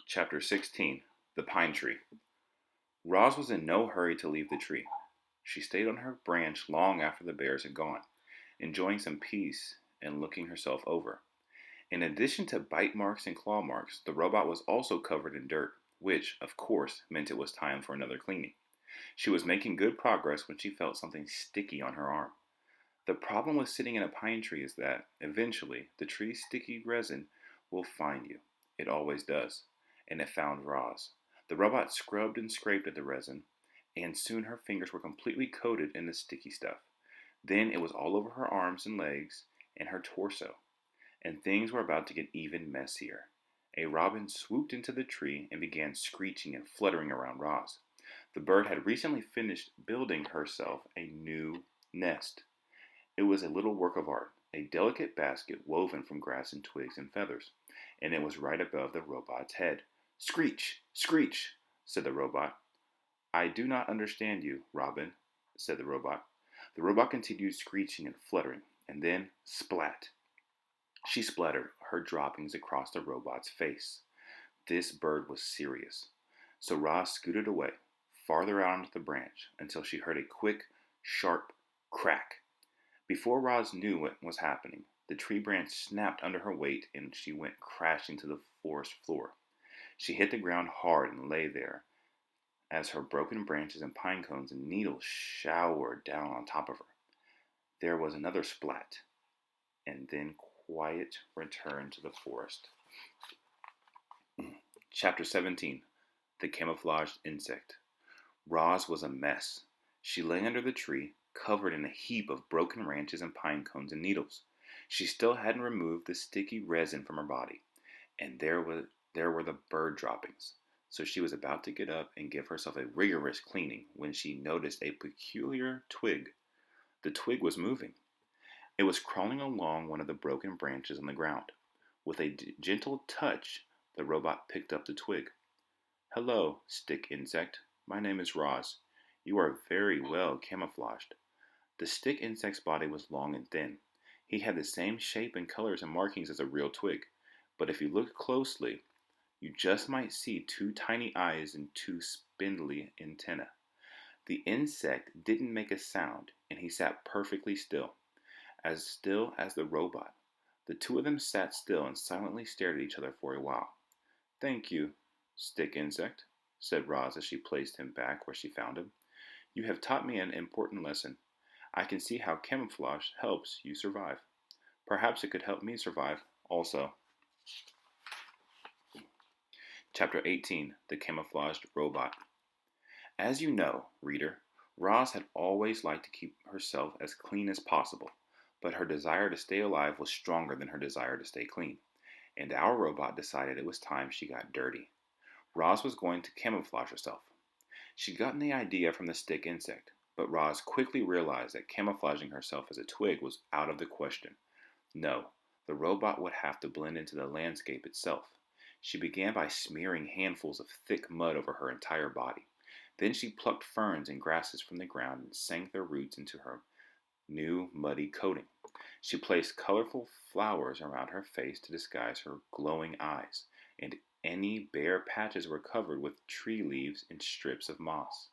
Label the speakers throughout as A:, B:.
A: Chapter 16 The Pine Tree. Roz was in no hurry to leave the tree. She stayed on her branch long after the bears had gone, enjoying some peace and looking herself over. In addition to bite marks and claw marks, the robot was also covered in dirt, which, of course, meant it was time for another cleaning. She was making good progress when she felt something sticky on her arm. The problem with sitting in a pine tree is that, eventually, the tree's sticky resin will find you. It always does. And it found Roz. The robot scrubbed and scraped at the resin, and soon her fingers were completely coated in the sticky stuff. Then it was all over her arms and legs and her torso. And things were about to get even messier. A robin swooped into the tree and began screeching and fluttering around Roz. The bird had recently finished building herself a new nest. It was a little work of art, a delicate basket woven from grass and twigs and feathers, and it was right above the robot's head. "Screech! Screech!" said the robot. "I do not understand you, Robin," said the robot. The robot continued screeching and fluttering, and then splat! She splattered her droppings across the robot's face. This bird was serious. So Roz scooted away, farther out onto the branch, until she heard a quick, sharp crack. Before Roz knew what was happening, the tree branch snapped under her weight and she went crashing to the forest floor. She hit the ground hard and lay there as her broken branches and pine cones and needles showered down on top of her. There was another splat, and then quiet returned to the forest. Chapter 17 The Camouflaged Insect. Roz was a mess. She lay under the tree, covered in a heap of broken branches and pine cones and needles. She still hadn't removed the sticky resin from her body, and there were the bird droppings. So she was about to get up and give herself a rigorous cleaning when she noticed a peculiar twig. The twig was moving. It was crawling along one of the broken branches on the ground. With a gentle touch, the robot picked up the twig. "Hello, stick insect. My name is Roz. You are very well camouflaged." The stick insect's body was long and thin. He had the same shape and colors and markings as a real twig, but if you looked closely, you just might see two tiny eyes and two spindly antennae. The insect didn't make a sound, and he sat perfectly still as the robot. The two of them sat still and silently stared at each other for a while. "Thank you, stick insect," said Roz as she placed him back where she found him. "You have taught me an important lesson. I can see how camouflage helps you survive. Perhaps it could help me survive also." Chapter 18 The Camouflaged Robot. As you know, reader, Roz had always liked to keep herself as clean as possible, but her desire to stay alive was stronger than her desire to stay clean, and our robot decided it was time she got dirty. Roz was going to camouflage herself. She'd gotten the idea from the stick insect, but Roz quickly realized that camouflaging herself as a twig was out of the question. No, the robot would have to blend into the landscape itself. She began by smearing handfuls of thick mud over her entire body. Then she plucked ferns and grasses from the ground and sank their roots into her new muddy coating. She placed colorful flowers around her face to disguise her glowing eyes, and any bare patches were covered with tree leaves and strips of moss.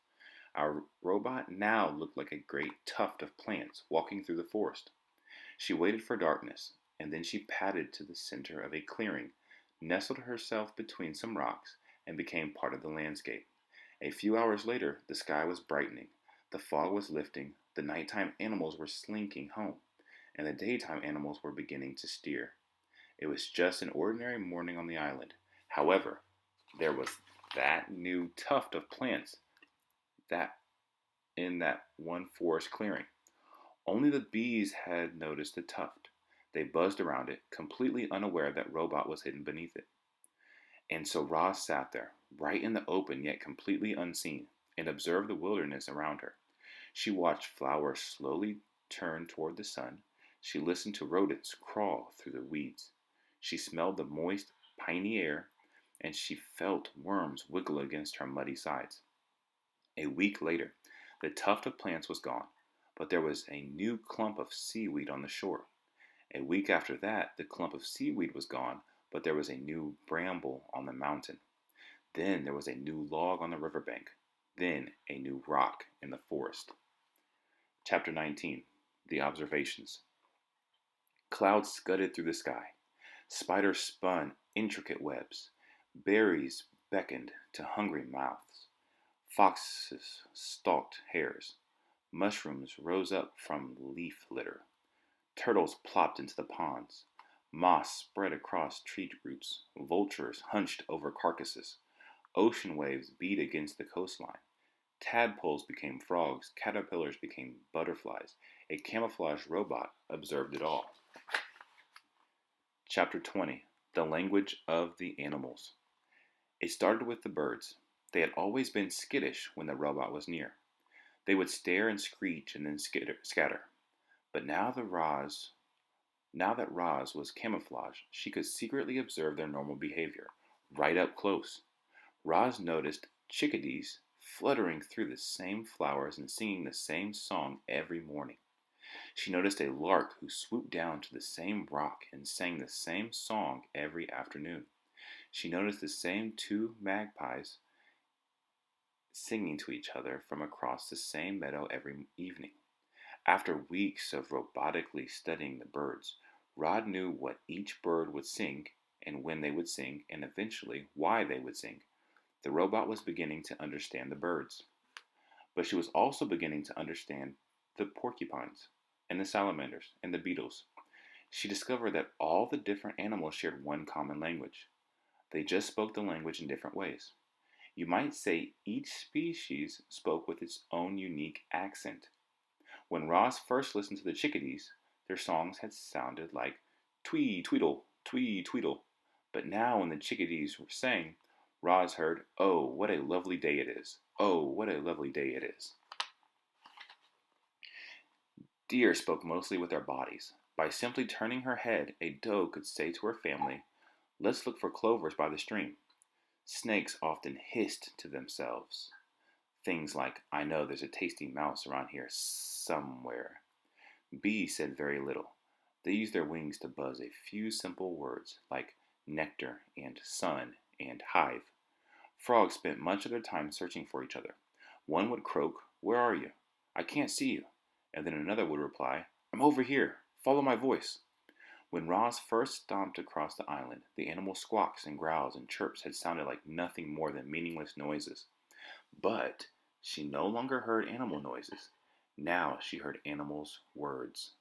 A: Our robot now looked like a great tuft of plants walking through the forest. She waited for darkness, and then she padded to the center of a clearing, nestled herself between some rocks, and became part of the landscape. A few hours later, the sky was brightening, the fog was lifting, the nighttime animals were slinking home, and the daytime animals were beginning to stir. It was just an ordinary morning on the island. However, there was that new tuft of plants that in that one forest clearing. Only the bees had noticed the tuft. They buzzed around it, completely unaware that Robot was hidden beneath it. And so Roz sat there, right in the open yet completely unseen, and observed the wilderness around her. She watched flowers slowly turn toward the sun. She listened to rodents crawl through the weeds. She smelled the moist, piney air, and she felt worms wiggle against her muddy sides. A week later, the tuft of plants was gone, but there was a new clump of seaweed on the shore. A week after that, the clump of seaweed was gone, but there was a new bramble on the mountain. Then there was a new log on the riverbank. Then a new rock in the forest. Chapter 19. The Observations. Clouds scudded through the sky. Spiders spun intricate webs. Berries beckoned to hungry mouths. Foxes stalked hares. Mushrooms rose up from leaf litter. Turtles plopped into the ponds. Moss spread across tree roots. Vultures hunched over carcasses. Ocean waves beat against the coastline. Tadpoles became frogs. Caterpillars became butterflies. A camouflaged robot observed it all. Chapter 20. The Language of the Animals. It started with the birds. They had always been skittish when the robot was near. They would stare and screech and then scatter. But now that Roz was camouflaged, she could secretly observe their normal behavior, right up close. Roz noticed chickadees fluttering through the same flowers and singing the same song every morning. She noticed a lark who swooped down to the same rock and sang the same song every afternoon. She noticed the same two magpies singing to each other from across the same meadow every evening. After weeks of robotically studying the birds, Rod knew what each bird would sing and when they would sing and eventually why they would sing. The robot was beginning to understand the birds. But she was also beginning to understand the porcupines and the salamanders and the beetles. She discovered that all the different animals shared one common language. They just spoke the language in different ways. You might say each species spoke with its own unique accent. When Roz first listened to the chickadees, their songs had sounded like twee tweedle, twee tweedle. But now when the chickadees sang, Roz heard, "Oh, what a lovely day it is. Oh, what a lovely day it is." Deer spoke mostly with their bodies. By simply turning her head, a doe could say to her family, "Let's look for clovers by the stream." Snakes often hissed to themselves. Things like, "I know there's a tasty mouse around here somewhere." Bees said very little. They used their wings to buzz a few simple words like nectar and sun and hive. Frogs spent much of their time searching for each other. One would croak, "Where are you? I can't see you." And then another would reply, "I'm over here. Follow my voice." When Roz first stomped across the island, the animal squawks and growls and chirps had sounded like nothing more than meaningless noises. But she no longer heard animal noises. Now she heard animals' words.